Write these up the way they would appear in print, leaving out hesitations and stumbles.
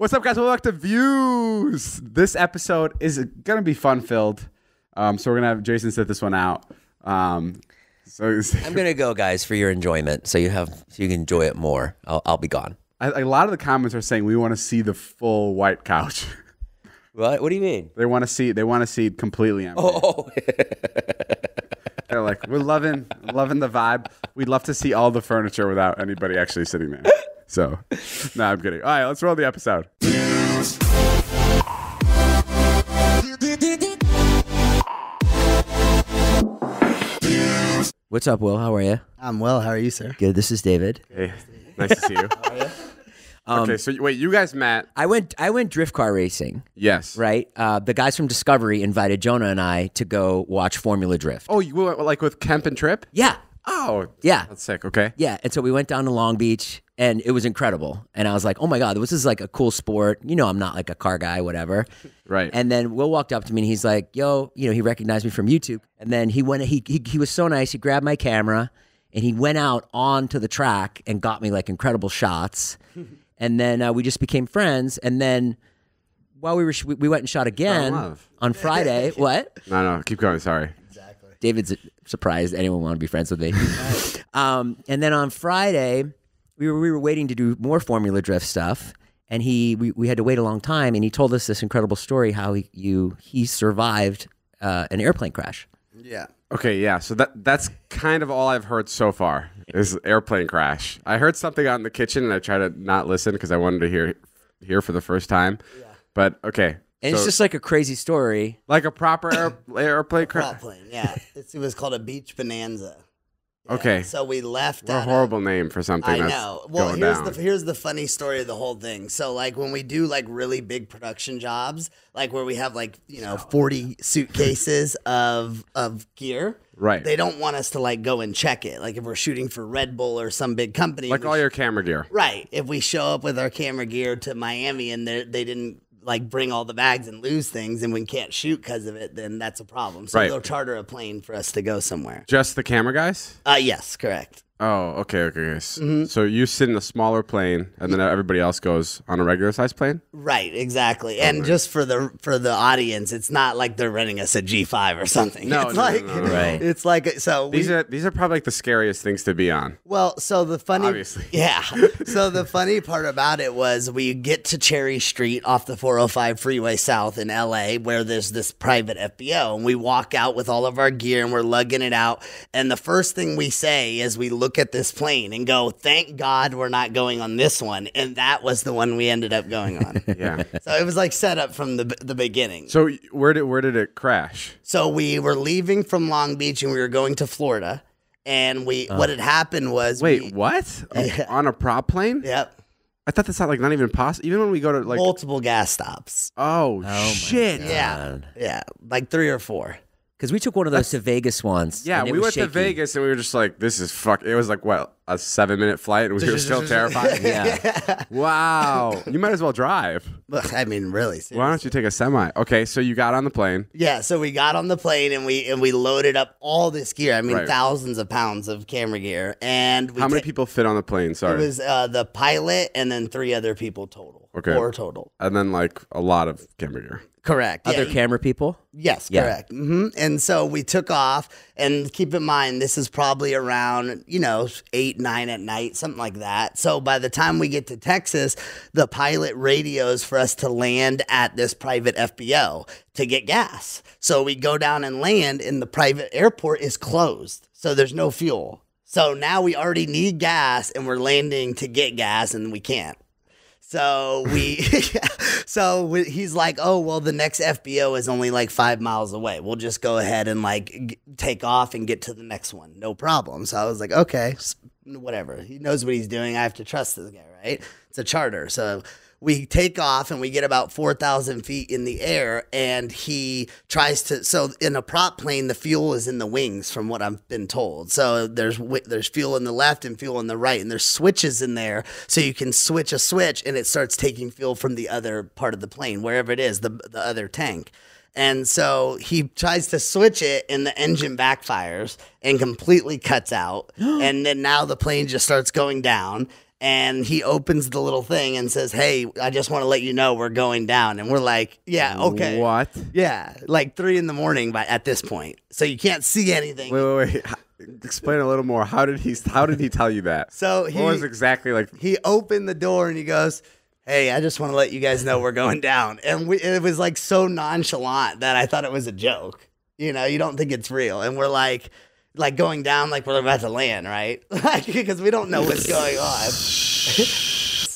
What's up, guys? Welcome back to Views. This episode is going to be fun-filled. So we're going to have Jason sit this one out. I'm going to go, guys, for your enjoyment, so you can enjoy it more. I'll be gone. A lot of the comments are saying we want to see the full white couch. What? What do you mean? They want to see it completely empty. Oh. They're like, we're loving the vibe. We'd love to see all the furniture without anybody actually sitting there. So, no, I'm kidding. All right, let's roll the episode. What's up, Will? How are you? I'm well. How are you, sir? Good. This is David. Hey, nice to see you. How are you? Okay, so wait, you guys met. I went drift car racing. Yes. Right? The guys from Discovery invited Jonah and I to go watch Formula Drift. Oh, you went like with Kemp and Tripp? Yeah. Oh, yeah. That's sick. Okay. Yeah. And so we went down to Long Beach, and it was incredible. And I was like, oh my God, this is like a cool sport. You know, I'm not like a car guy, whatever. Right. And then Will walked up to me and he's like, yo, he recognized me from YouTube. And then he was so nice. He grabbed my camera and he went out onto the track and got me like incredible shots. And then we just became friends. And then while we went and shot again on Friday. What? No, keep going. Sorry. Exactly. David's surprised anyone want to be friends with me. And then on Friday, we were waiting to do more Formula Drift stuff. And we had to wait a long time. And he told us this incredible story how he survived an airplane crash. Yeah. Okay, yeah. So that's kind of all I've heard so far is airplane crash. I heard something out in the kitchen, and I tried to not listen because I wanted to hear for the first time. Yeah. But okay. And it's just like a crazy story. Like a proper airplane crash? Airplane, yeah. It was called a beach bonanza. Yeah. Okay. So we left What a horrible name for something that's Well, going down. here's the funny story of the whole thing. So like when we do like really big production jobs, like where we have like, 40 suitcases of gear. Right. They don't want us to like go and check it. Like if we're shooting for Red Bull or some big company. Like all your camera gear. Right. If we show up with our camera gear to Miami and they didn't like bring all the bags and lose things and we can't shoot because of it, then that's a problem. So they'll charter a plane for us to go somewhere. Just the camera guys? Yes, correct. Oh, okay. So you sit in a smaller plane, and then everybody else goes on a regular size plane? Right, exactly. And just for the audience, it's not like they're renting us a G5 or something. No, it's no. Right. It's like so. These are probably like the scariest things to be on. Well, so the funny, obviously, yeah. So the funny part about it was we get to Cherry Street off the 405 freeway south in LA, where there's this private FBO, and we walk out with all of our gear and we're lugging it out. And the first thing we say is we look at this plane and go, thank God we're not going on this one. And that was the one we ended up going on. Yeah. So it was like set up from the beginning. So where did it crash? So we were leaving from Long Beach and we were going to Florida. And what had happened was what? On a prop plane? Yep. I thought that's not even possible. Even when we go to like multiple gas stops. Oh shit. Yeah. Like 3 or 4. Because we took one of those to Vegas once. Yeah, we went to Vegas and we were just like, this is fuck. It was like, what, a 7-minute flight? And we were still terrified. Yeah. Wow. You might as well drive. I mean, really. Seriously. Why don't you take a semi? Okay, so you got on the plane. Yeah, so we got on the plane and we loaded up all this gear. I mean, Right. thousands of pounds of camera gear. And How many people fit on the plane? Sorry. It was the pilot and then 3 other people total. Okay. 4 total. And then like a lot of camera gear. Correct. Other Yeah. camera people? Yes, Yeah. correct. And so we took off, and keep in mind, this is probably around, 8, 9 at night, something like that. So by the time we get to Texas, the pilot radios for us to land at this private FBO to get gas. So we go down and land, and the private airport is closed. So there's no fuel. So now we already need gas, and we're landing to get gas, and we can't. So he's like, oh, well, the next FBO is only like 5 miles away. We'll just go ahead and like take off and get to the next one. No problem. So I was like, okay, whatever. He knows what he's doing. I have to trust this guy, right? It's a charter. So we take off and we get about 4,000 feet in the air, and he tries to, so in a prop plane, the fuel is in the wings from what I've been told. So there's fuel in the left and fuel in the right, and there's switches in there. So you can switch a switch and it starts taking fuel from the other part of the plane, wherever it is, the other tank. And so he tries to switch it and the engine backfires and completely cuts out. And then now the plane just starts going down. And he opens the little thing and says, "Hey, I just want to let you know we're going down." And we're like, "Yeah, okay." What? Yeah, like 3 a.m. But at this point, so you can't see anything. Wait. Explain a little more. How did he tell you that? So what was exactly like? He opened the door and he goes, "Hey, I just want to let you guys know we're going down." And it was like so nonchalant that I thought it was a joke. You know, you don't think it's real. And we're like going down like we're about to land, right? Like, because we don't know what's going on.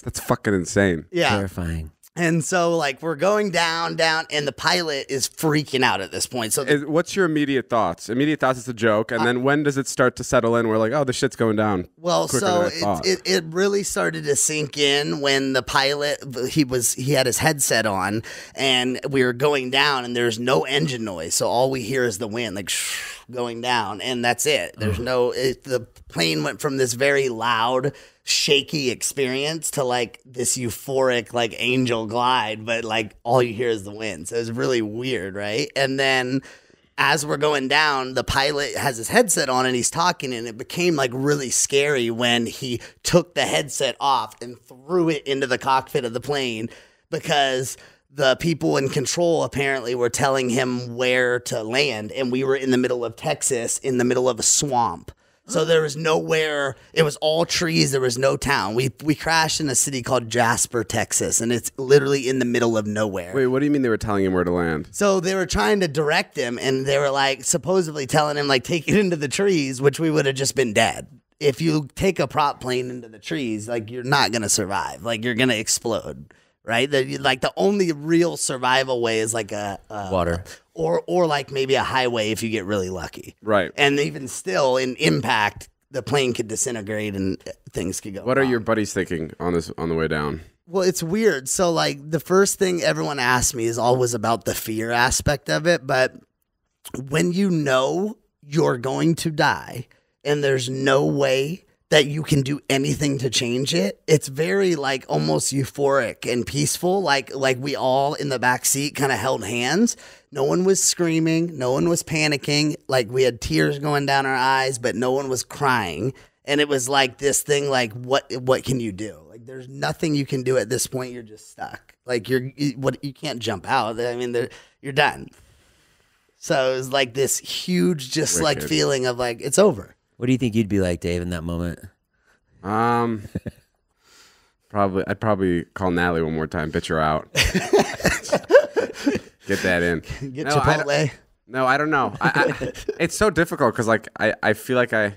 That's fucking insane. Yeah. Terrifying. And so, like, we're going down, and the pilot is freaking out at this point. So, What's your immediate thoughts? Immediate thoughts, it's a joke. And then when does it start to settle in? We're like, oh, the shit's going down. well, quicker so than I thought. it really started to sink in when the pilot, he had his headset on, and we were going down, and there's no engine noise. So all we hear is the wind, like, going down, and that's it. There's the plane went from this very loud, shaky experience to like this euphoric like angel glide, but like all you hear is the wind. So it's really weird, right? And then as we're going down, the pilot has his headset on and he's talking, and it became like really scary when he took the headset off and threw it into the cockpit of the plane, because the people in control apparently were telling him where to land, and we were in the middle of Texas, in the middle of a swamp. So there was nowhere. It was all trees. There was no town. We crashed in a city called Jasper, Texas, and it's literally in the middle of nowhere. Wait, what do you mean they were telling him where to land? So they were trying to direct him, and they were like supposedly telling him like take it into the trees, which we would have just been dead. If you take a prop plane into the trees, like you're not gonna survive. Like you're gonna explode. Right? Like the only real survival way is like a Water. Or like maybe a highway if you get really lucky. Right. And even still, in impact, the plane could disintegrate and things could go What wrong. are your buddies thinking on the way down? Well, it's weird. So like the first thing everyone asks me is always about the fear aspect of it. But when you know you're going to die and there's no way that you can do anything to change it, it's very like almost euphoric and peaceful. Like we all in the back seat kind of held hands. No one was screaming. No one was panicking. Like we had tears going down our eyes, but no one was crying. And it was like this thing, like what can you do? Like there's nothing you can do at this point. You're just stuck. Like you can't jump out. I mean, you're done. So it was like this huge, just like feeling of like it's over. What do you think you'd be like, Dave, in that moment? I'd probably call Natalie one more time, bitch her out. Get that in. Get Chipotle. I don't know. It's so difficult because like I feel like I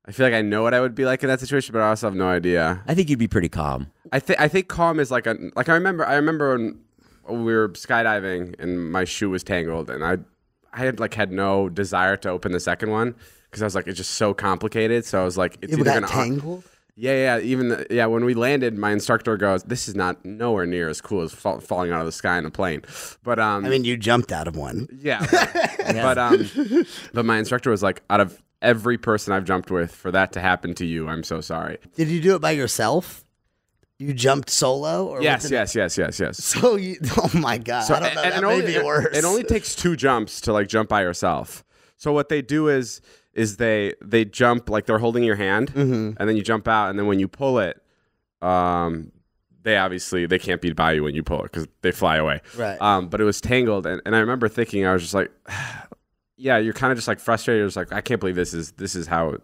I know what I would be like in that situation, but I also have no idea. I think you'd be pretty calm. I think calm is like I remember when we were skydiving and my shoe was tangled, and I had no desire to open the second one. Because I was like, it's just so complicated. So I was like, it's either going to tangled. Yeah. When we landed, my instructor goes, "This is nowhere near as cool as falling out of the sky in a plane." But I mean, you jumped out of one. Yeah. But my instructor was like, out of every person I've jumped with, for that to happen to you, I'm so sorry. Did you do it by yourself? You jumped solo? Or yes. So oh my God, so, I don't know. That may be worse. It only takes 2 jumps to like jump by yourself. So what they do is they jump like they're holding your hand, and then you jump out, and then when you pull it, they can't be by you when you pull it because they fly away. Right. But it was tangled, and I remember thinking, I was just like, yeah, you're kind of just like frustrated. You're just like, I can't believe this is how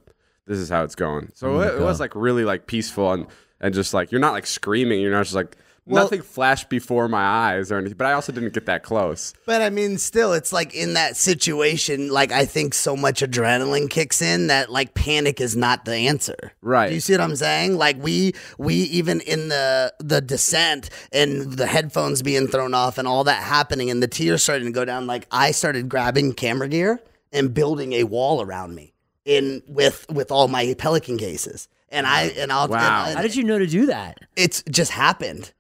it's going. So it was like really like peaceful and just like you're not like screaming. You're not just like. Nothing flashed before my eyes or anything, but I also didn't get that close. But I mean, still, it's like in that situation, like I think so much adrenaline kicks in that like panic is not the answer. Right. Do you see what I'm saying? Like we even in the descent and the headphones being thrown off and all that happening and the tears starting to go down, like I started grabbing camera gear and building a wall around me with all my Pelican cases. And I'll How did you know to do that? It's just happened.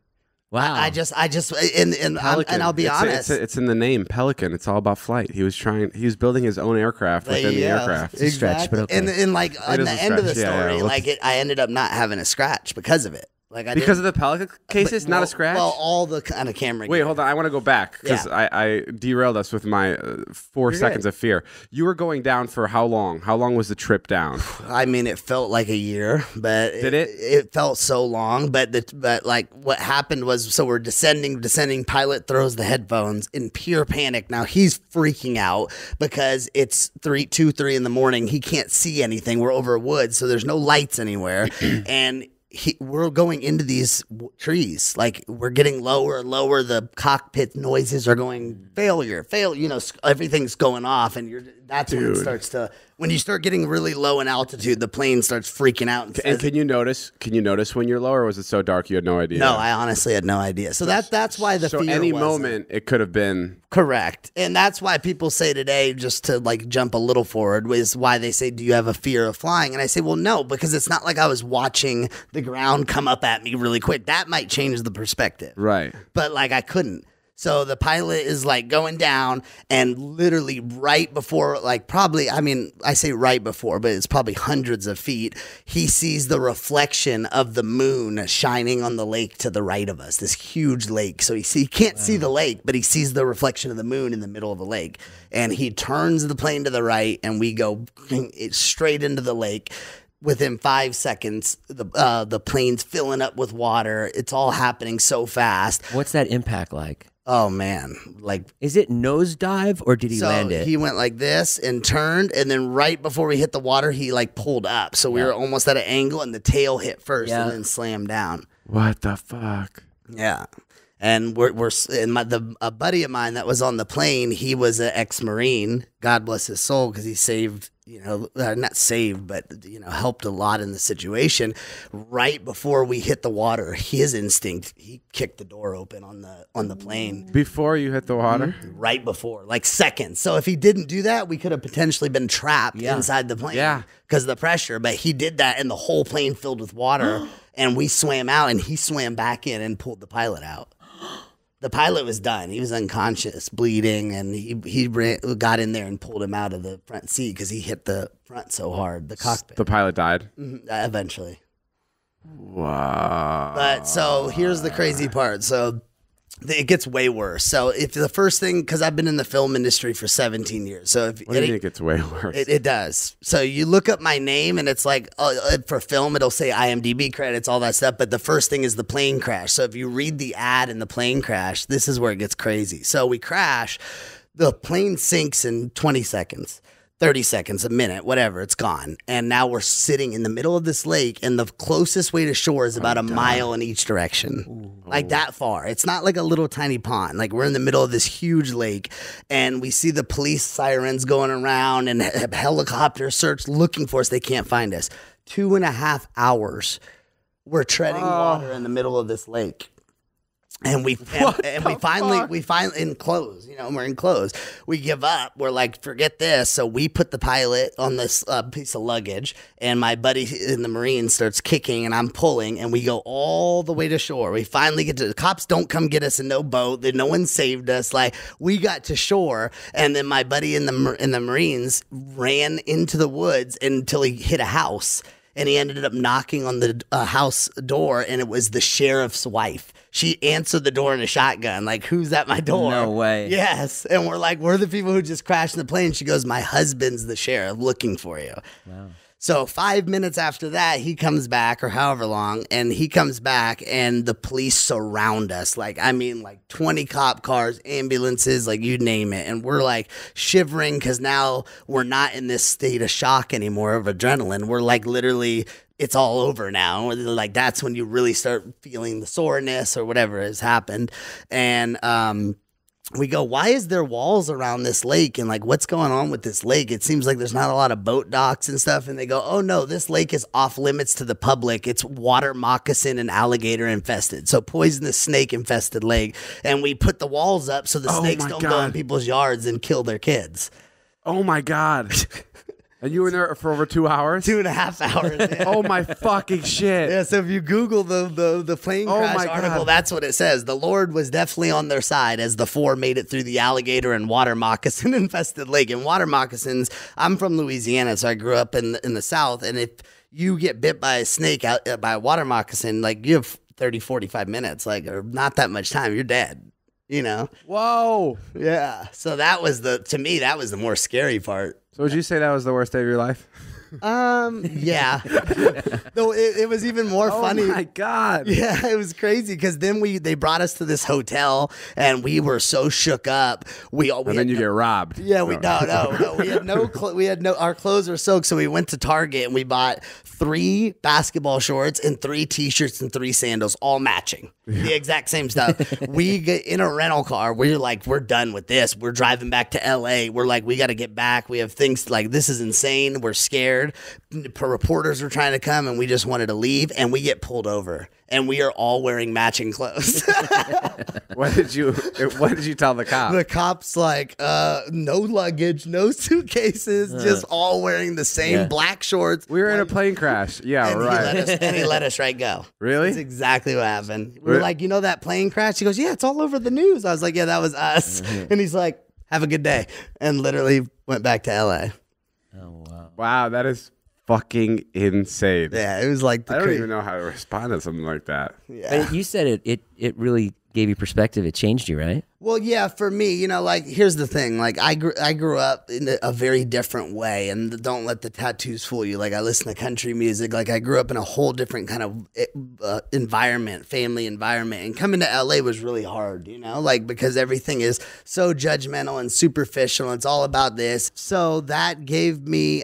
Wow. I just and I'll be honest. It's in the name, Pelican. It's all about flight. He was building his own aircraft within the aircraft. Exactly. Stretch, but okay. And like on the end of the story, I ended up not having a scratch because of it. Like I because didn't, of the pellet cases, not a scratch. Well, all the kind of camera. Wait, gear. hold on. I want to go back because I derailed us with my 4 seconds of fear. You were going down for how long? How long was the trip down? I mean, it felt like a year, but Did it? It felt so long. But like what happened was, so we're descending. Pilot throws the headphones in pure panic. Now he's freaking out because it's 3 in the morning. He can't see anything. We're over woods, so there's no lights anywhere, and we're going into these trees. Like we're getting lower and lower. The cockpit noises are going failure. You know, everything's going off, and that's when it starts to. When you start getting really low in altitude, the plane starts freaking out. And can you notice? Can you notice when you're low, or was it so dark you had no idea? No, I honestly had no idea. So that's why the so fear any was moment it could have been correct, and that's why people say today, just to like jump a little forward, is why they say, "Do you have a fear of flying?" And I say, "Well, no, because it's not like I was watching the ground come up at me really quick. That might change the perspective, right." But like I couldn't." So the pilot is like going down, and literally right before, like probably, I mean, I say right before, but it's probably hundreds of feet, he sees the reflection of the moon shining on the lake to the right of us, this huge lake. So he can't see the lake, but he sees the reflection of the moon in the middle of the lake. And he turns the plane to the right, and we go straight into the lake. Within 5 seconds, the plane's filling up with water. It's all happening so fast. What's that impact like? Oh man, like is it nosedive or did he land it? He went like this and turned, and then right before we hit the water, he like pulled up. So we were almost at an angle, and the tail hit first, and then slammed down. What the fuck? Yeah, and a buddy of mine that was on the plane, he was an ex-Marine. God bless his soul, because he saved. Not saved, but helped a lot in the situation. Right before we hit the water, his instinct, he kicked the door open on the plane. Before you hit the water? Right before, like seconds. So if he didn't do that, we could have potentially been trapped inside the plane. Yeah, because of the pressure. But he did that, and the whole plane filled with water, and we swam out, and he swam back in and pulled the pilot out. The pilot was done. He was unconscious, bleeding, and he got in there and pulled him out of the front seat because he hit the front so hard, the cockpit. The pilot died? Eventually. Wow. But so here's the crazy part. So it gets way worse. So if the first thing, because I've been in the film industry for 17 years. So if what do you think it gets way worse? It does. So you look up my name, and it's like for film, it'll say IMDb credits, all that stuff. But the first thing is the plane crash. So if you read the ad in the plane crash, this is where it gets crazy. So we crash, the plane sinks in 20 seconds. 30 seconds, a minute, whatever, it's gone. And now we're sitting in the middle of this lake, and the closest way to shore is about a mile in each direction. Ooh. Like that far. It's not like a little tiny pond. Like we're in the middle of this huge lake, and we see the police sirens going around and helicopters search looking for us. They can't find us. 2.5 hours we're treading water in the middle of this lake. And we finally enclose, we're enclosed. We give up. We're like, forget this. So we put the pilot on this piece of luggage, and my buddy in the Marine starts kicking, and I'm pulling, and we go all the way to shore. We finally get to, the cops don't come get us in no boat. No one saved us. Like we got to shore, and then my buddy in the Marines ran into the woods until he hit a house. And he ended up knocking on the house door, and it was the sheriff's wife. She answered the door in a shotgun, like, who's at my door? No way. Yes. And we're like, we're the people who just crashed in the plane. She goes, my husband's the sheriff looking for you. Wow. So 5 minutes after that, he comes back, or however long, and he comes back, and the police surround us. Like 20 cop cars, ambulances, like you name it. And we're like shivering because now we're not in this state of shock anymore of adrenaline. We're like literally, it's all over now. Like that's when you really start feeling the soreness or whatever has happened. And we go, why is there walls around this lake? And like, what's going on with this lake? It seems like there's not a lot of boat docks and stuff. And they go, oh no, this lake is off limits to the public. It's water moccasin and alligator infested. So poisonous snake infested lake. And we put the walls up so the snakes don't go in people's yards and kill their kids. Oh my God. And you were there for over 2 hours? 2.5 hours. Yeah. Oh my fucking shit. Yeah, so if you Google the plane crash article, that's what it says. The Lord was definitely on their side as the 4 made it through the alligator and water moccasin infested lake. And water moccasins, I'm from Louisiana, so I grew up in the South. And if you get bit by a snake, by a water moccasin, like you have 30, 45 minutes, like, or not that much time. You're dead, you know? Whoa. Yeah. So that was to me, that was the more scary part. So would you say that was the worst day of your life? Yeah. Though it was even more funny. Oh my God. Yeah, it was crazy because then they brought us to this hotel and we were so shook up. And then you get robbed. Yeah, we had no our clothes were soaked, so we went to Target and we bought 3 basketball shorts and 3 t-shirts and 3 sandals, all matching. The exact same stuff. We get in a rental car. We're like, we're done with this. We're driving back to LA. We're like, we got to get back. We have things like, this is insane. We're scared. Reporters were trying to come and we just wanted to leave, and we get pulled over and we are all wearing matching clothes. What did you tell the cop? The cop's like, no luggage, no suitcases, just all wearing the same black shorts. We were in a plane crash. Yeah, and right. He let us right go. Really? That's exactly what happened. We were like, you know that plane crash? He goes, yeah, it's all over the news. I was like, yeah, that was us. And he's like, have a good day. And literally went back to LA. Oh, wow. Wow, that is fucking insane. Yeah, it was like I don't even know how to respond to something like that. Yeah. But you said it really gave you perspective. It changed you, right? Well, yeah, for me, you know, like, here's the thing. Like, I grew up in a very different way, and don't let the tattoos fool you. Like, I listen to country music. Like, I grew up in a whole different kind of environment, family environment. And coming to LA was really hard, you know, like, because everything is so judgmental and superficial. And it's all about this. So that gave me,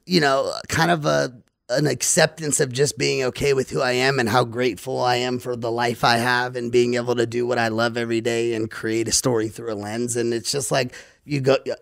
you know, kind of an acceptance of just being okay with who I am and how grateful I am for the life I have and being able to do what I love every day and create a story through a lens. And it's just like,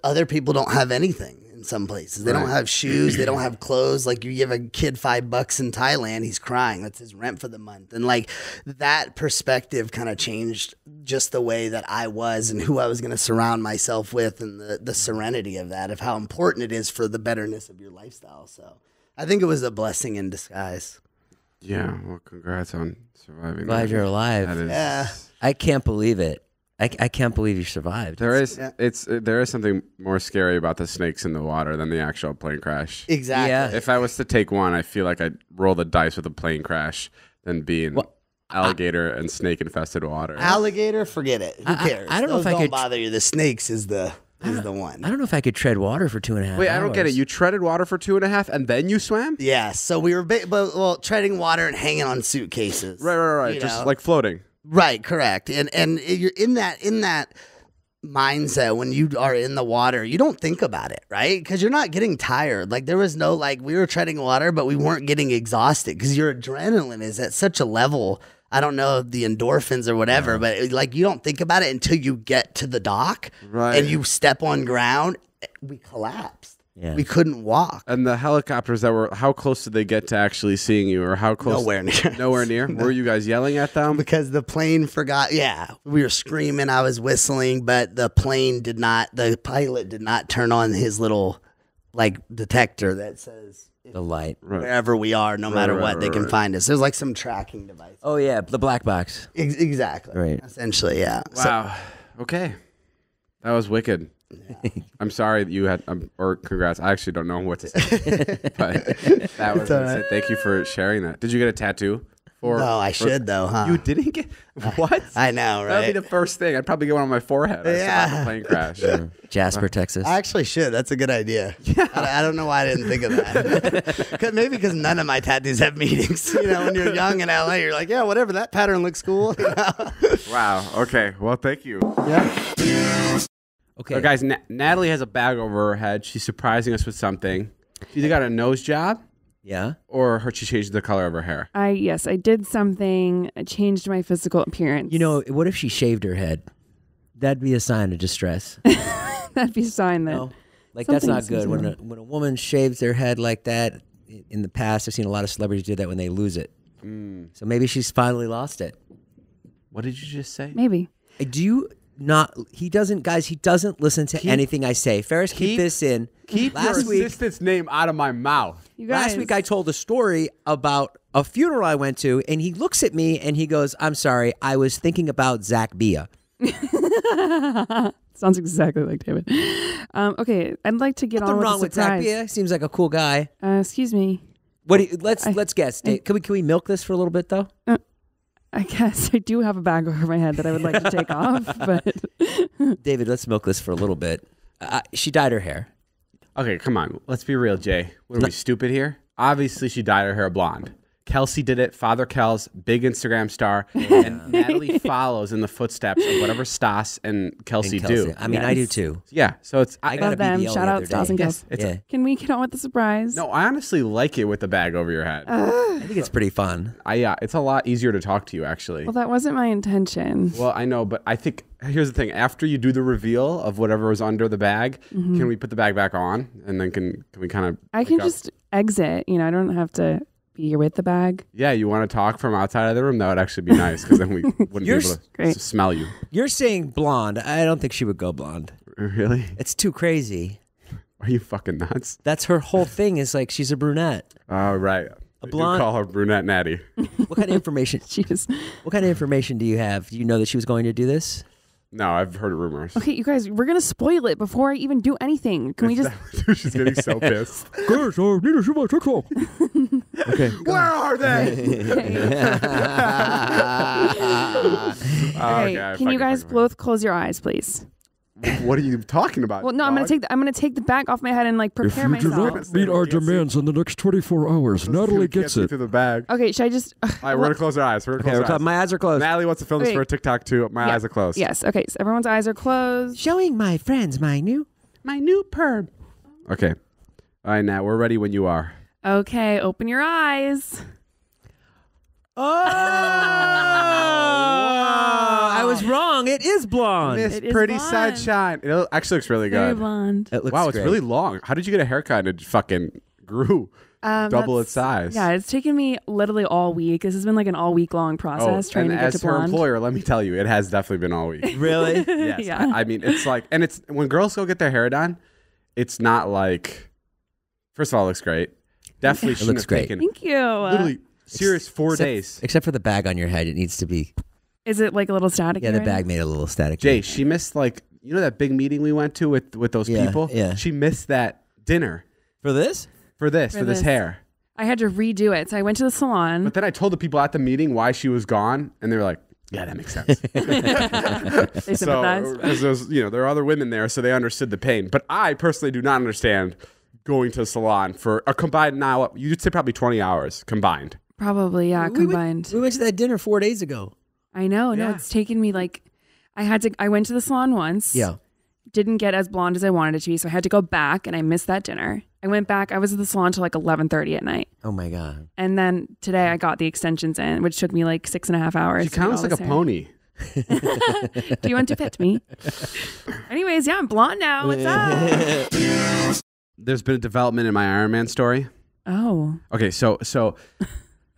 other people don't have anything in some places. They don't have shoes. They don't have clothes. Like, you give a kid $5 in Thailand, he's crying. That's his rent for the month. And like, that perspective kind of changed just the way that I was and who I was going to surround myself with, and the serenity of that, of how important it is for the betterness of your lifestyle. So I think it was a blessing in disguise. Yeah, well, congrats on surviving. Glad you're alive. That is, Yeah. I can't believe it. I can't believe you survived. there is something more scary about the snakes in the water than the actual plane crash. Exactly. Yeah. If I was to take one, I feel like I'd roll the dice with a plane crash than being alligator and snake infested water. Alligator, forget it. Who cares? I don't know Those if I don't could- bother you. The snakes is the one. I don't know if I could tread water for 2.5 hours. Wait, I don't get it. You treaded water for 2.5 and then you swam? Yeah, so we were treading water and hanging on suitcases. Right. You Just know? like floating. Right, correct. And you're in that mindset when you are in the water, you don't think about it, right? Because you're not getting tired. Like, there was no, like, we were treading water, but we weren't getting exhausted because your adrenaline is at such a level. I don't know the endorphins or whatever, but like, you don't think about it until you get to the dock, Right. and you step on ground. We collapsed. Yeah. We couldn't walk. And the helicopters how close did they get to actually seeing you, or how close? Nowhere near. Nowhere near? Were you guys yelling at them? Because the plane forgot. Yeah, we were screaming. I was whistling, but the pilot did not turn on his little like detector that says The light. wherever we are, no matter what, they can find us. There's like some tracking device. Oh, yeah, the black box. Exactly. Right. Essentially, yeah. Wow. Okay. That was wicked. I'm sorry that you had, or congrats. I actually don't know what to say. But that was insane. Thank you for sharing that. Did you get a tattoo? No, I should though, huh? You didn't get what? I know, right? That would be the first thing. I'd probably get one on my forehead. I Yeah. saw the plane crash. Jasper, Texas. I actually should. That's a good idea. Yeah. I don't know why I didn't think of that. Maybe because none of my tattoos have meanings. You know, when you're young in LA, you're like, yeah, whatever. That pattern looks cool. You know? Wow. Okay. Well, thank you. Yeah. Okay. So, guys, Natalie has a bag over her head. She's surprising us with something. She either got a nose job, Yeah. or she changed the color of her hair. Yes, I did something. I changed my physical appearance. You know, what if she shaved her head? That'd be a sign of distress. that'd be a sign that. No? Like, that's not something's good. wrong. When a woman shaves their head like that, in the past, I've seen a lot of celebrities do that when they lose it. So maybe she's finally lost it. What did you just say? Maybe. Do you not? He doesn't listen to anything I say. Ferris, keep this in. Keep Last your week, assistant's name out of my mouth. You guys. Last week I told a story about a funeral I went to, and he looks at me and he goes, "I'm sorry, I was thinking about Zach Bia." Sounds exactly like David. Okay, I'd like to get Nothing on with wrong the with Zach surprise. Bia. Seems like a cool guy. Excuse me. What? Let's guess. Dave, can we milk this for a little bit though? I guess I do have a bag over my head that I would like to take off, but David, let's milk this for a little bit. She dyed her hair. Okay, come on. Let's be real, Jay. What are we, stupid here? Obviously, she dyed her hair blonde. Kelsey did it. Father Kels, big Instagram star. And Natalie follows in the footsteps of whatever Stas and Kelsey do. I mean, I do too. Yeah, so it's... I got a love them. BBL Shout the out other Stas day. and Kels. It's Yeah. Can we get on with the surprise? No, I honestly like it with the bag over your head. I think it's pretty fun. It's a lot easier to talk to you, actually. Well, that wasn't my intention. Well, I know, but I think here's the thing. After you do the reveal of whatever was under the bag, can we put the bag back on? And then can we kind of... I can just exit. You know, I don't have to be here with the bag. Yeah, you want to talk from outside of the room? That would actually be nice because then we wouldn't be able to smell you. You're saying blonde. I don't think she would go blonde. Really? It's too crazy. Are you fucking nuts? That's her whole thing is like she's a brunette. Oh, right. A blonde. You call her brunette Natty. What kind of information? Jeez. What kind of information do you have? Do you know that she was going to do this? No, I've heard rumors. Okay, you guys, we're going to spoil it before I even do anything. Can we just... She's getting so pissed. Guys, I need to see my TikTok. Okay. Where are they? Okay, can you guys both close your eyes, please? What are you talking about? Well, no, I'm gonna take the bag off my head and like If prepare you do myself. not meet our demands in the next 24 hours, Natalie gets it. through the bag. Okay, should I just... All right, we're gonna close our eyes. We're gonna close our eyes. My eyes are closed. Natalie wants to film this Okay. for a TikTok too. My eyes are closed. Yes, okay, so everyone's eyes are closed. Showing my friends my new perm. Okay. All right, Nat, we're ready when you are. Okay, open your eyes. Oh, I was wrong. It is blonde. Miss It is Pretty blonde. Sunshine. It actually looks really Very good. blonde. It looks Wow, it's great. really long. How did you get a haircut and it fucking grew? Double its size. Yeah, it's taken me literally all week. This has been like an all week long process trying and to get as to her blonde. employer, let me tell you, it has definitely been all week. Really? Yes. Yeah. I mean, it's like, and it's when girls go get their hair done, it's not like, first of all, it looks great. Definitely shouldn't looks have great. taken Thank you. literally serious 4 days. Except for the bag on your head. It needs to be. Is it like a little static? Yeah, the bag made a little static. Jay, she missed like, you know that big meeting we went to with those Yeah, people? yeah. She missed that dinner For this? for this this. hair. I had to redo it. So I went to the salon. But then I told the people at the meeting why she was gone, and they were like, yeah, that makes sense. They sympathized. because there's, there are other women there, so they understood the pain. But I personally do not understand going to a salon for a combined, now you'd say probably 20 hours combined. Probably, yeah, combined. We went to that dinner 4 days ago. I know. No, Yeah. it's taken me like, I went to the salon once. Yeah. Didn't get as blonde as I wanted it to be. So I had to go back and I missed that dinner. I went back. I was at the salon till like 11:30 at night. Oh my God. And then today I got the extensions in, which took me like 6.5 hours. She to get kind of all looks like this a hair. pony. Do you want to pet me? Anyways, yeah, I'm blonde now. What's up? There's been a development in my Iron Man story. Oh. Okay, so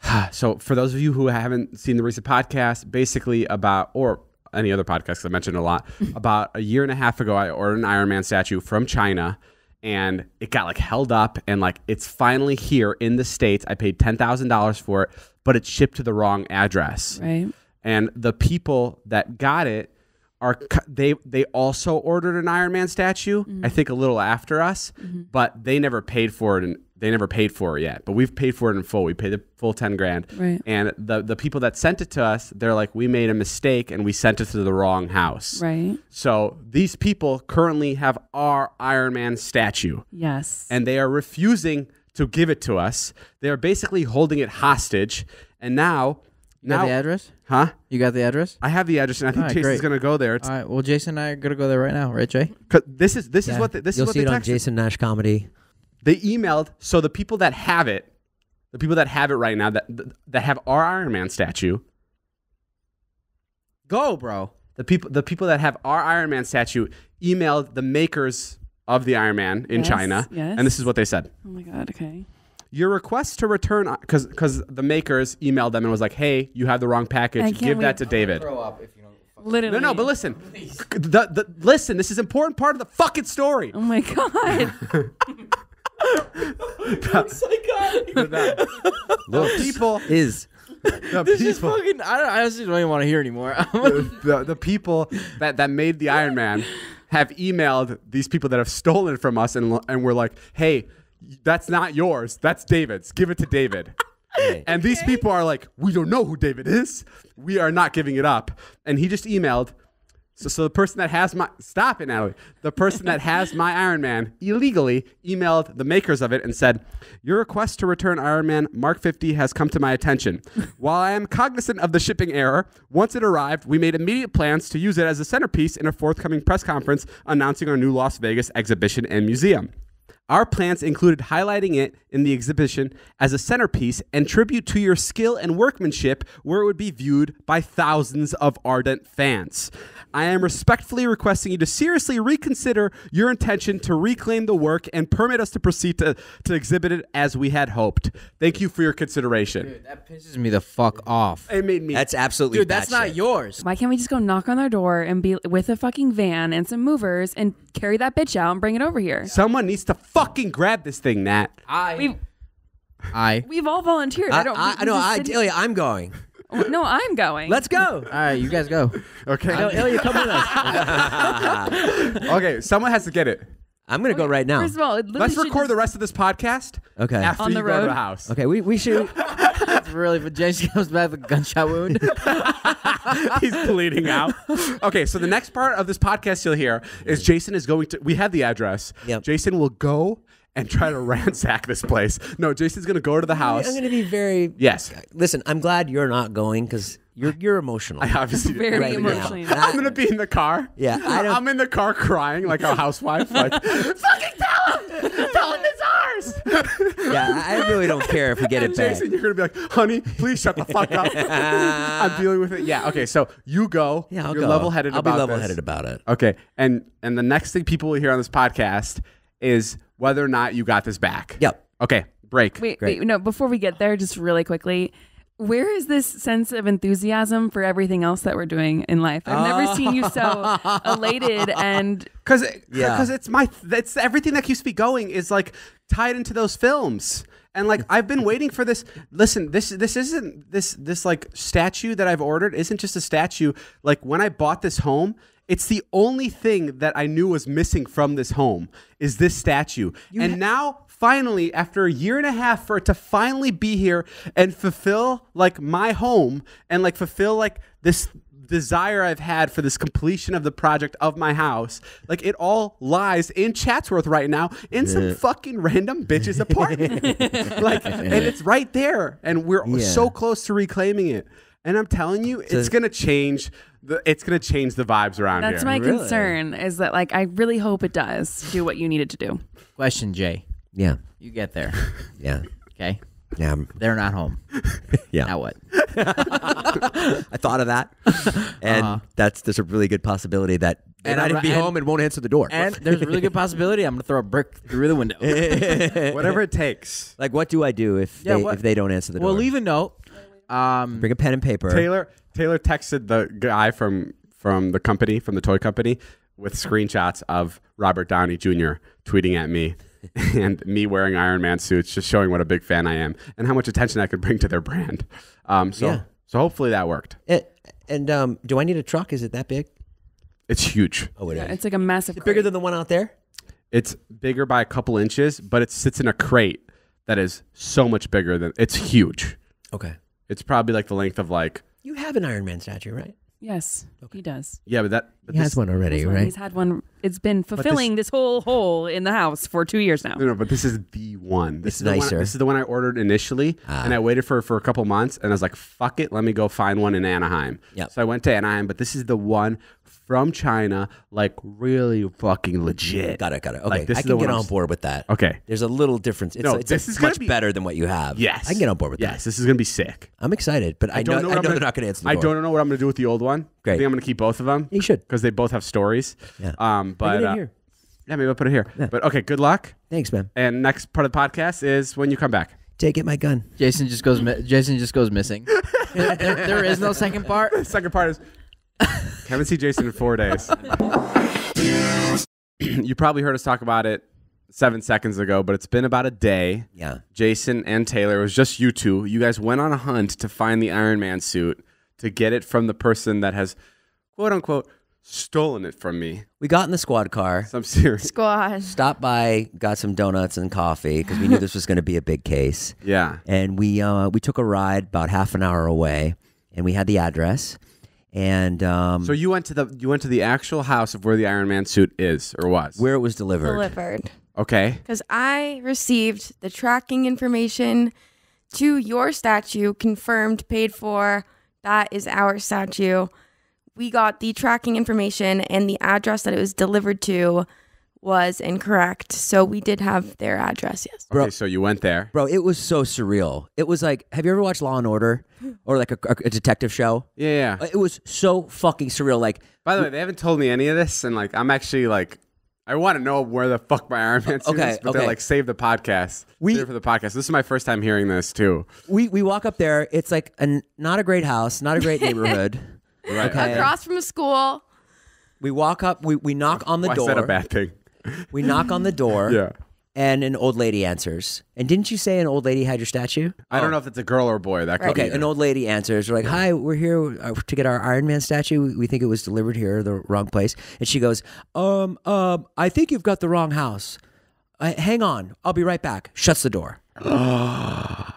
for those of you who haven't seen the recent podcast, basically about, or any other podcast, 'cause I mentioned a lot, about a year and a half ago, I ordered an Iron Man statue from China, and it got like held up, and like it's finally here in the States. I paid $10,000 for it, but it's shipped to the wrong address. Right. And the people that got it they also ordered an Iron Man statue, I think a little after us, but they never paid for it, and they never paid for it yet. But we've paid for it in full. We paid the full 10 grand. Right. And the people that sent it to us, they're like, we made a mistake and we sent it to the wrong house. Right. So these people currently have our Iron Man statue, Yes. and they are refusing to give it to us. They are basically holding it hostage, and now. You got the address? Huh? You got the address? I have the address, and I think All right, Jason's great. going to go there. All right. Well, Jason and I are gonna go there right now, right, Jay? 'Cause this is Yeah. what this You'll is what see they it on texted. Jason Nash Comedy. They emailed, so the people that have it right now that have our Iron Man statue, Go, bro. the people that have our Iron Man statue emailed the makers of the Iron Man in Yes, China, yes. and this is what they said. Oh my God. Okay. Your request to return, because the makers emailed them and was like, hey, you have the wrong I package. can't Give that wait. to David. Literally. No, but listen. Listen, this is an important part of the fucking story. Oh my God. The people, Is. the This is people, fucking. I honestly don't even want to hear anymore. the people that made the Iron Man have emailed these people that have stolen it from us, and we're like, hey, that's not yours. That's David's. Give it to David. And these people are like, we don't know who David is. We are not giving it up. And he just emailed. So the person that has my stop it, Natalie. The person that has my Iron Man illegally emailed the makers of it and said, "Your request to return Iron Man Mark 50 has come to my attention. While I am cognizant of the shipping error, once it arrived, we made immediate plans to use it as a centerpiece in a forthcoming press conference announcing our new Las Vegas exhibition and museum. Our plans included highlighting it in the exhibition as a centerpiece and tribute to your skill and workmanship, where it would be viewed by thousands of ardent fans. I am respectfully requesting you to seriously reconsider your intention to reclaim the work and permit us to proceed to exhibit it as we had hoped. Thank you for your consideration." Dude, that pisses me the fuck off. It made me. That's absolutely Dude, that's not batshit. yours. Why can't we just go knock on their door and be with a fucking van and some movers and carry that bitch out and bring it over here? Someone needs to fucking grab this thing, Nat. We've all volunteered. I don't. I know. Ilya, I'm going. No, I'm going. Let's go. All right, you guys go. Okay. Ilya, come with us. Okay, someone has to get it. I'm gonna go right now. First of all, it literally Let's should record just- the rest of this podcast. Okay. After On you the go to road? the house. Okay, we should. It's really, but Jason comes back with a gunshot wound. He's bleeding out. Okay, so the next part of this podcast you'll hear is Jason is going to. We have the address. Yep. Jason will go and try to ransack this place. No, Jason's going to go to the house. I'm gonna be very. Yes. Listen, I'm glad you're not going because you're emotional. I obviously Very Right now. emotionally. I'm going to be in the car. Yeah, I don't- I'm in the car crying like a housewife. Like, fucking tell him! Tell him it's ours! Yeah, I really don't care if we get it back. Jason, you're going to be like, honey, please shut the fuck up. I'm dealing with it. Yeah, okay, so you go. Yeah, I'll you're go. level-headed I'll about be this. level-headed about it. Okay, and the next thing people will hear on this podcast is whether or not you got this back. Yep. Okay, break. Wait, no. Before we get there, just really quickly, where is this sense of enthusiasm for everything else that we're doing in life? I've never seen you so elated and Because Yeah. it's everything that keeps me going is like tied into those films. And like I've been waiting for this. Listen, this isn't this like statue that I've ordered isn't just a statue. Like when I bought this home, it's the only thing that I knew was missing from this home is this statue. And now finally, after a year and a half, for it to finally be here and fulfill like my home and like fulfill like this desire I've had for this completion of the project of my house, like it all lies in Chatsworth right now in some fucking random bitch's apartment. Like, and it's right there, and we're so close to reclaiming it. And I'm telling you, it's gonna change. It's gonna change the vibes around that's here. my concern is that like I really hope it does do what you needed to do. Question, Jay. Yeah. You get there, Yeah. okay? Yeah. They're not home. Yeah. Now what? I thought of that, and there's a really good possibility that they And might I'm- be and- home and won't answer the door. And there's a really good possibility I'm gonna throw a brick through the window. Whatever it takes. Like, what do I do if they don't answer the door? We'll leave a note. Bring a pen and paper. Taylor texted the guy from the company, from the toy company, with screenshots of Robert Downey Jr. tweeting at me and me wearing Iron Man suits, just showing what a big fan I am and how much attention I could bring to their brand. So hopefully that worked. And do I need a truck? Is it that big? It's huge. Oh, it is. It's like a massive. Bigger than the one out there? It's bigger by a couple inches, but it sits in a crate that is so much bigger than. It's huge. Okay. It's probably like the length of like. You have an Iron Man statue, right? Yes, he does. Yeah, but He has one already, right? He's had one. It's been fulfilling this whole hole in the house for 2 years now. No, but this is the one. This It's is the one- nicer. this is the one I ordered initially, and I waited for a couple months, and I was like, "Fuck it, let me go find one in Anaheim." Yep. So I went to Anaheim, but this is the one from China, like really fucking legit. Got it. Okay, Like, this I is the can one get I'm on board with that. Okay. There's a little difference. It's, No, it's this is gonna much be- better than what you have. Yes, I can get on board with that. Yes, this is gonna be sick. I'm excited, but I know what I'm they're not going to answer the I door. don't know what I'm gonna do with the old one. Great. I think I'm gonna keep both of them. You should. because they both have stories. Yeah. But Bring it in here. yeah, maybe I'll put it here. But okay, good luck. Thanks, man. And next part of the podcast is when you come back. Jay, get my gun. Jason just goes missing. there is no second part. The second part is haven't seen Jason in 4 days. You probably heard us talk about it 7 seconds ago, but it's been about a day. Yeah. Jason and Taylor, it was just you two. You guys went on a hunt to find the Iron Man suit to get it from the person that has, quote unquote, stolen it from me. We got in the squad car, So I'm serious. Squad. stopped by, got some donuts and coffee because we knew this was going to be a big case. Yeah. And we took a ride about half an hour away, and we had the address. And So you went to the actual house of where the Iron Man suit is or was. where it was delivered. Delivered. Okay. Because I received the tracking information to your statue, confirmed, paid for. That is our statue. We got the tracking information, and the address that it was delivered to was incorrect. So we did have their address, yes. Bro- Okay, so you went there. Bro, it was so surreal. It was like, have you ever watched Law and Order or like a detective show? Yeah. It was so fucking surreal. Like, By the way, they haven't told me any of this, and like I'm actually like I want to know where the fuck my Iron Man suit Okay, is, but okay. they like save the podcast. Save it for the podcast. This is my first time hearing this too. we walk up there. It's like not a great house, not a great neighborhood. Right. Okay. Across from a school. We walk up. We knock on the Why door. is that a bad thing? We knock on the door. Yeah. And an old lady answers. And didn't you say an old lady had your statue? I don't know if it's a girl or a boy. That could be Okay, either. an old lady answers. We're like, "Hi, we're here to get our Iron Man statue. We think it was delivered here, the wrong place." And she goes, I think you've got the wrong house. Hang on, I'll be right back." Shuts the door.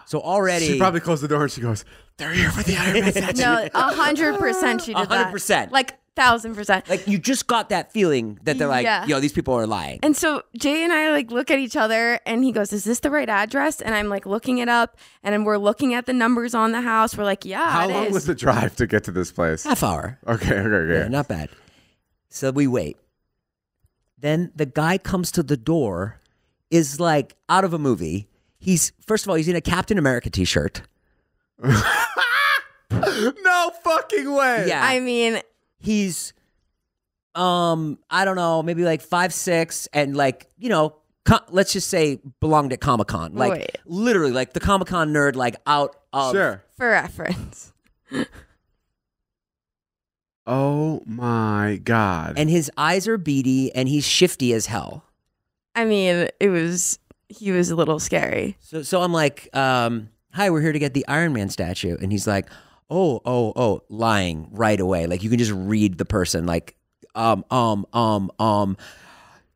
So already, She probably closed the door and she goes, "They're here for the Iron Man statue." No, 100% she did that. 100%. Like 1,000%. like you just got that feeling that they're like, Yeah. "Yo, these people are lying." And so Jay and I like look at each other, and he goes, "Is this the right address?" And I'm like looking it up, and then we're looking at the numbers on the house. We're like, "Yeah, How it long is." was the drive to get to this place? Half hour. Okay. Yeah, not bad. So we wait. Then the guy comes to the door, is like out of a movie. First of all, he's in a Captain America t-shirt. No fucking way. Yeah. I mean, He's I don't know, maybe like 5'6", and like, let's just say belonged at Comic-Con. Like Wait. literally like the Comic-Con nerd, like out of Sure. for reference. Oh my god. and his eyes are beady and he's shifty as hell. I mean, he was a little scary. So I'm like, hi, we're here to get the Iron Man statue. And he's like, oh, lying right away. Like you can just read the person like,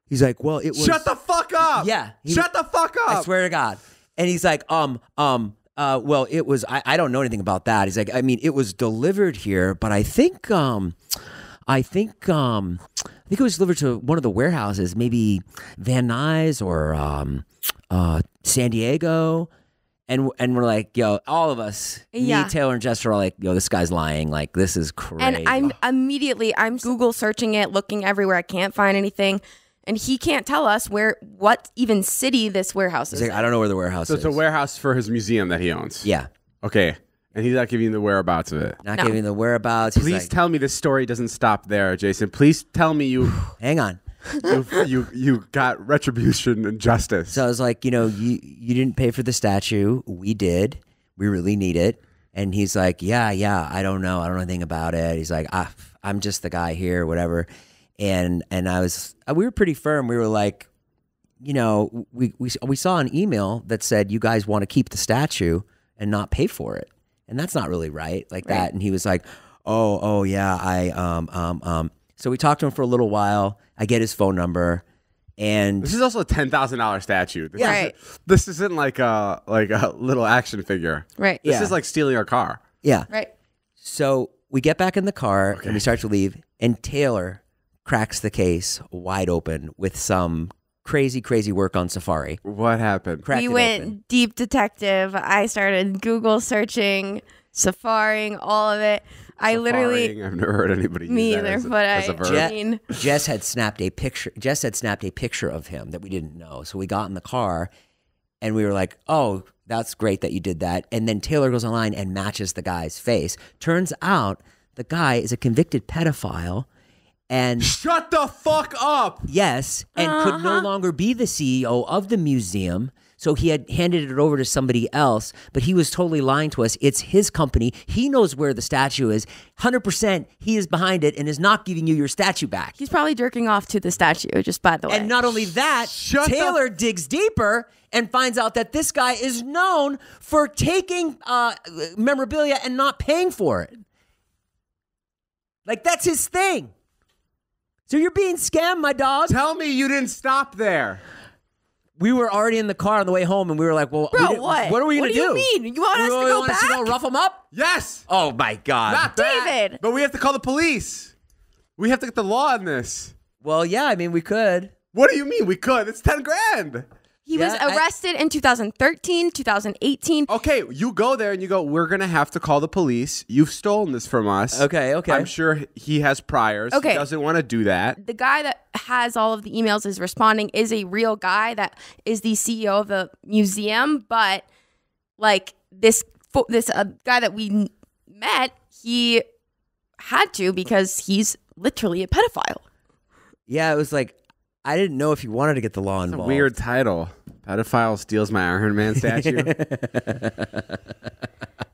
He's like, well, it was. Shut the fuck up. Yeah. Shut the fuck up. I swear to God. And he's like, well, it was, I don't know anything about that. He's like, I mean, it was delivered here, but I think it was delivered to one of the warehouses, maybe Van Nuys or San Diego. And we're like, yo, all of us, Yeah. me, Taylor, and Jess are all like, yo, this guy's lying. Like, this is crazy. And I'm Google searching it, looking everywhere. I can't find anything. And he can't tell us what even city this warehouse is. He's like, I don't know where the warehouse So is. it's a warehouse for his museum that he owns. Yeah. Okay. And he's not giving you the whereabouts of it. Not No. giving the whereabouts. He's Please like, tell me this story doesn't stop there, Jason. Please tell me you hang on. you got retribution and justice. So I was like, you didn't pay for the statue. We did. We really need it. And he's like, yeah, I don't know. I don't know anything about it. He's like, I'm just the guy here, whatever. And we were pretty firm. We were like, we saw an email that said you guys want to keep the statue and not pay for it. And that's not really right, like that. And he was like, oh yeah, So we talked to him for a little while. I get his phone number, and this is also a $10,000 statue. This Right. This isn't like a little action figure. Right. This Yeah. is like stealing our car. yeah. Right. So we get back in the car and we start to leave, and Taylor cracks the case wide open with some crazy work on Safari. What happened? Cracked We it went open. deep detective. I started Google searching, Safaring, all of it. I literally, Safaring. I've never heard anybody me use that either, as a, but as a verb. I mean, Jess had snapped a picture of him that we didn't know. So we got in the car and we were like, oh, that's great that you did that. And then Taylor goes online and matches the guy's face. Turns out the guy is a convicted pedophile and Shut the fuck up. yes, and could no longer be the CEO of the museum. So he had handed it over to somebody else, but he was totally lying to us. It's his company. He knows where the statue is. 100% he is behind it and is not giving you your statue back. he's probably jerking off to the statue, just by the way. And not only that, Shut the- Taylor digs deeper and finds out that this guy is known for taking memorabilia and not paying for it. Like, that's his thing. So you're being scammed, my dog. Tell me you didn't stop there. We were already in the car on the way home, and we were like, "Well, Bro, what? What are we gonna do? What do you mean? You want us to go want us to go back? rough them up? Yes. Oh my God! Not that. David. But we have to call the police. We have to get the law on this. Well, yeah, I mean, we could. What do you mean we could? It's 10 grand. He was arrested in 2013, 2018. Okay, you go there and you go, we're going to have to call the police. You've stolen this from us. Okay. I'm sure he has priors. Okay. He doesn't want to do that. The guy that has all of the emails is responding is a real guy that is the CEO of the museum. But like this guy that we met, he had to because he's literally a pedophile. Yeah, it was like I didn't know if you wanted to get the law It's a involved. weird title. Pedophile steals my Iron Man statue.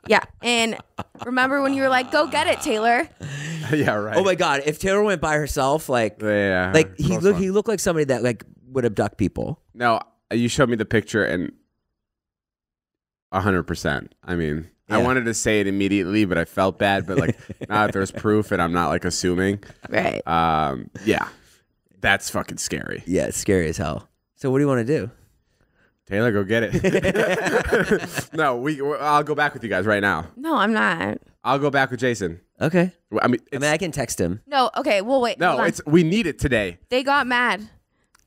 Yeah, and remember when you were like, "Go get it, Taylor." Yeah, right. Oh my God! If Taylor went by herself, like Yeah. he looked like somebody that like would abduct people. No, you showed me the picture and 100%. I mean, I Yeah. wanted to say it immediately, but I felt bad. But like now that there's proof and I'm not like assuming. Right. Yeah, that's fucking scary. Yeah, it's scary as hell. So what do you want to do? Taylor, go get it. No, I'll go back with you guys right now. No, I'm not. I'll go back with Jason. Okay. I mean, I can text him. No. Okay. Well, wait. hold no, on. we need it today. They got mad.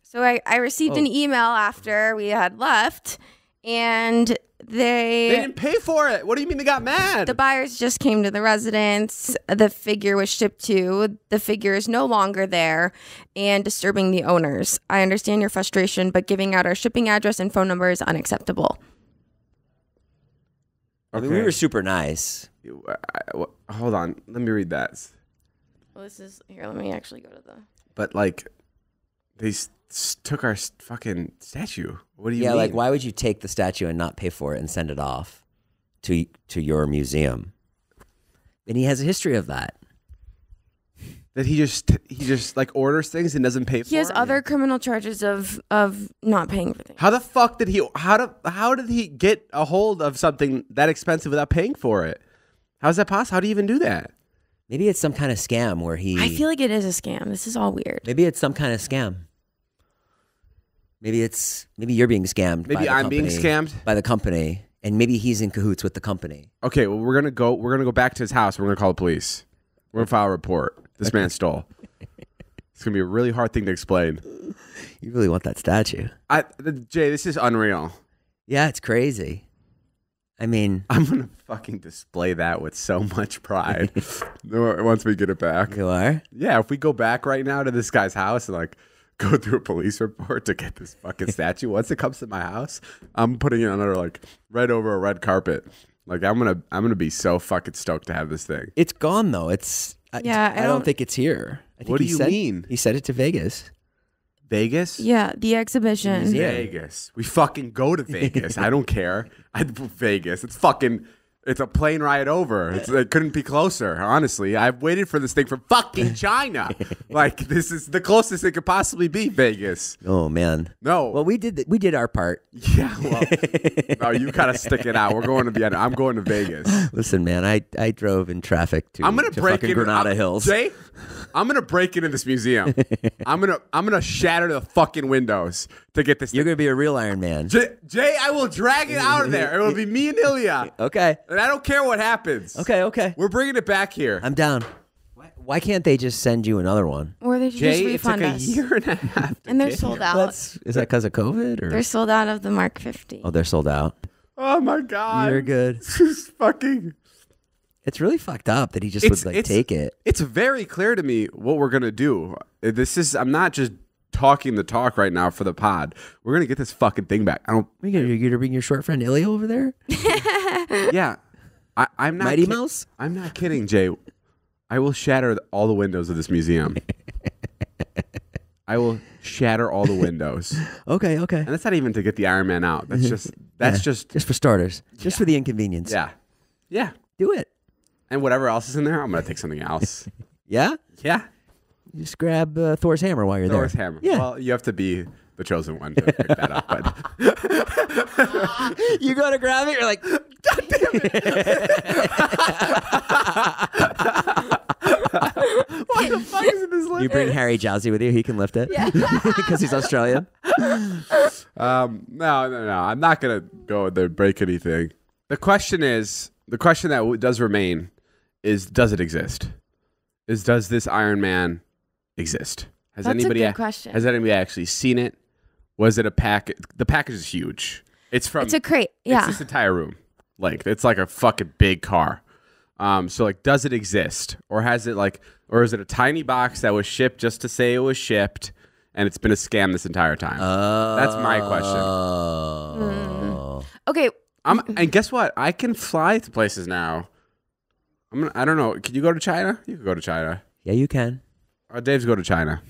So I received an email after we had left, and They didn't pay for it. What do you mean they got mad? the buyers just came to the residence. The figure was shipped to. The figure is no longer there and disturbing the owners. I understand your frustration, but giving out our shipping address and phone number is unacceptable. I mean, we were super nice. Hold on. Let me read that. Well, this is here. Let me actually go to the. But like, they took our fucking statue. What do you mean? Yeah, like why would you take the statue and not pay for it and send it off to your museum? And he has a history of that. That he just like orders things and doesn't pay for it? He has other criminal charges of not paying for things. How the fuck did how did he get a hold of something that expensive without paying for it? How's that possible? How do you even do that? Maybe it's some kind of scam where he. I feel like it is a scam. This is all weird. Maybe it's some kind of scam. Maybe you're being scammed. Maybe I'm being scammed by the company, and maybe he's in cahoots with the company. Okay, well we're gonna go back to his house. We're gonna call the police. We're gonna file a report. This man stole. It's gonna be a really hard thing to explain. You really want that statue? Jay, this is unreal. Yeah, it's crazy. I mean, I'm gonna fucking display that with so much pride once we get it back. you are. Yeah, if we go back right now to this guy's house and like go through a police report to get this fucking statue, once it comes to my house, I'm putting it under like right over a red carpet. Like I'm gonna be so fucking stoked to have this thing. It's gone though. It's Yeah, I don't think it's here. I think What do he you mean? He sent it to Vegas. Vegas? Yeah, the exhibition. Yeah. Vegas. We fucking go to Vegas. I don't care. Vegas. It's a plane ride over. It couldn't be closer, honestly. I've waited for this thing from fucking China. Like, this is the closest it could possibly be, Vegas. Oh man. No. Well, we did our part. Yeah, well, no, you gotta stick it out. We're going to Vienna. I'm going to Vegas. Listen, man, I drove in traffic to, I'm gonna to break fucking into Granada Hills. Jay, I'm gonna break into this museum. I'm gonna shatter the fucking windows to get this. You're gonna be a real Iron Man. Jay, I will drag it out of there. It will be me and Ilya. Okay. And I don't care what happens. Okay. We're bringing it back here. I'm down. Why can't they just send you another one? Or they should Jay, just it took refund a us. year and a half. to And they're get sold here. out. Is that because of COVID or? They're sold out of the Mark 50. Oh, they're sold out. Oh my god. You're good. This is fucking. It's really fucked up that he just would like take it. It's very clear to me what we're gonna do. I'm not just talking the talk right now for the pod. We're gonna get this fucking thing back. You're gonna bring your short friend Ilya over there? Yeah. I'm not Mighty Mouse? I'm not kidding, Jay. I will shatter all the windows of this museum. I will shatter all the windows. Okay. And that's not even to get the Iron Man out. That's just for starters. Just for the inconvenience. Yeah. Do it. And whatever else is in there, I'm gonna take something else. Yeah? Yeah. Just grab Thor's hammer while you're Thor's there. hammer. Yeah. You have to be the chosen one to pick that up. But You go to grab it, you're like, God damn it. What the fuck is in this list? You bring Harry Jowsey with you. He can lift it because he's Australian. No. I'm not gonna go there break anything. The question that does remain is: does it exist? Does this Iron Man exist? That's a good question. Has anybody actually seen it? Was it a package? The package is huge. It's a crate. Yeah. It's this entire room. Like it's like a fucking big car. So like, does it exist, or is it a tiny box that was shipped just to say it was shipped, and it's been a scam this entire time? That's my question. Okay. And guess what? I can fly to places now. I don't know. Can you go to China? You can go to China. Yeah, you can. Dave's go to China.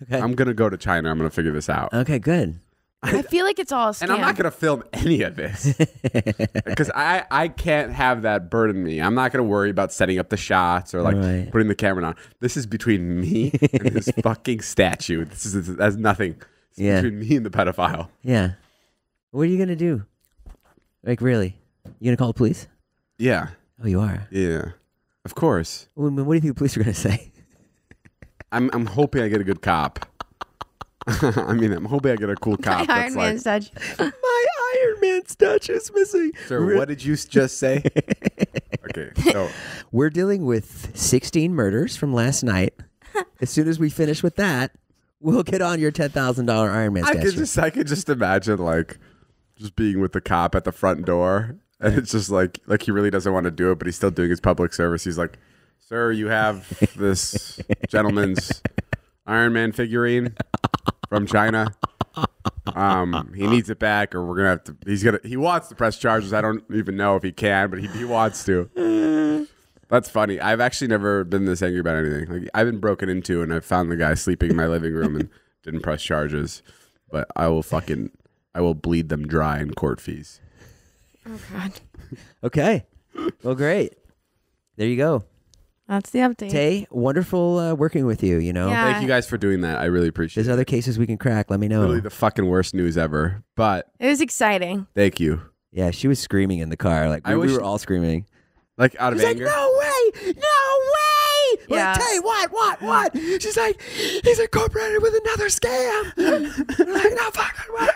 Okay. I'm gonna go to China. I'm gonna figure this out. Okay, good. I feel like it's all a scam. And I'm not going to film any of this because I can't have that burden me. I'm not going to worry about setting up the shots or like putting the camera on. This is between me and this fucking statue. That's nothing. It's between me and the pedophile. Yeah. What are you going to do? Like, really? You going to call the police? Yeah. Oh, you are? Yeah. Of course. What do you think the police are going to say? I'm hoping I get a good cop. I mean, I'm hoping I get a cool cop. My Iron Man statue. My Iron Man statue is missing. Sir, what did you just say? Okay, so we're dealing with 16 murders from last night. As soon as we finish with that, we'll get on your $10,000 Iron Man statue. I could just imagine like just being with the cop at the front door, and it's just like he really doesn't want to do it, but he's still doing his public service. He's like, "Sir, you have this gentleman's Iron Man figurine from China. He needs it back, or we're gonna have to. He wants to press charges. I don't even know if he can, but he wants to." That's funny. I've actually never been this angry about anything. Like I've been broken into, and I found the guy sleeping in my living room and didn't press charges. But I will bleed them dry in court fees. Oh God. Okay. Well, great. There you go. That's the update. Tay, wonderful working with you, you know. Yeah. Thank you guys for doing that. I really appreciate it. There's other cases we can crack. Let me know. Literally the fucking worst news ever. But It was exciting. thank you. Yeah, she was screaming in the car. Like we were all screaming. Like out of She's anger. like, no way! Yeah. Like, Tay, what? She's like, he's incorporated with another scam. Like, no fucking way.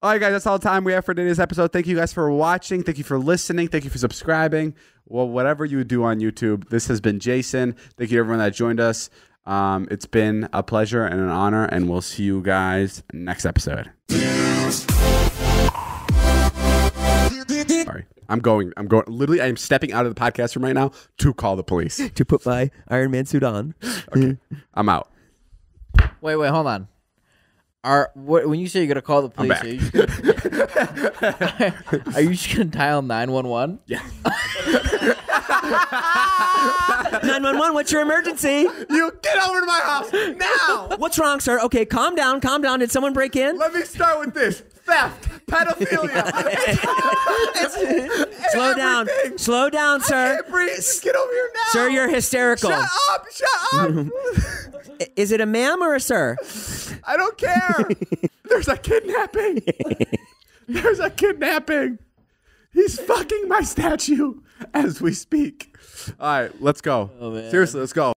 All right, guys, that's all the time we have for today's episode. Thank you guys for watching. Thank you for listening. Thank you for subscribing. Well, whatever you do on YouTube, this has been Jason. Thank you to everyone that joined us. It's been a pleasure and an honor, and we'll see you guys next episode. Sorry. I'm going. Literally, I'm stepping out of the podcast room right now to call the police. To put my Iron Man suit on. Okay. I'm out. Wait, hold on. When you say you're gonna call the police, back. are you just gonna dial 911? Yeah. 911, what's your emergency? You get over to my house now. What's wrong, sir? Okay, calm down. Did someone break in? Let me start with this. Theft, pedophilia. Slow down, sir. I can't breathe. Just get over here now. Sir, you're hysterical. Shut up. Is it a ma'am or a sir? I don't care. There's a kidnapping. He's fucking my statue as we speak. All right, let's go. Oh, man. Seriously, let's go.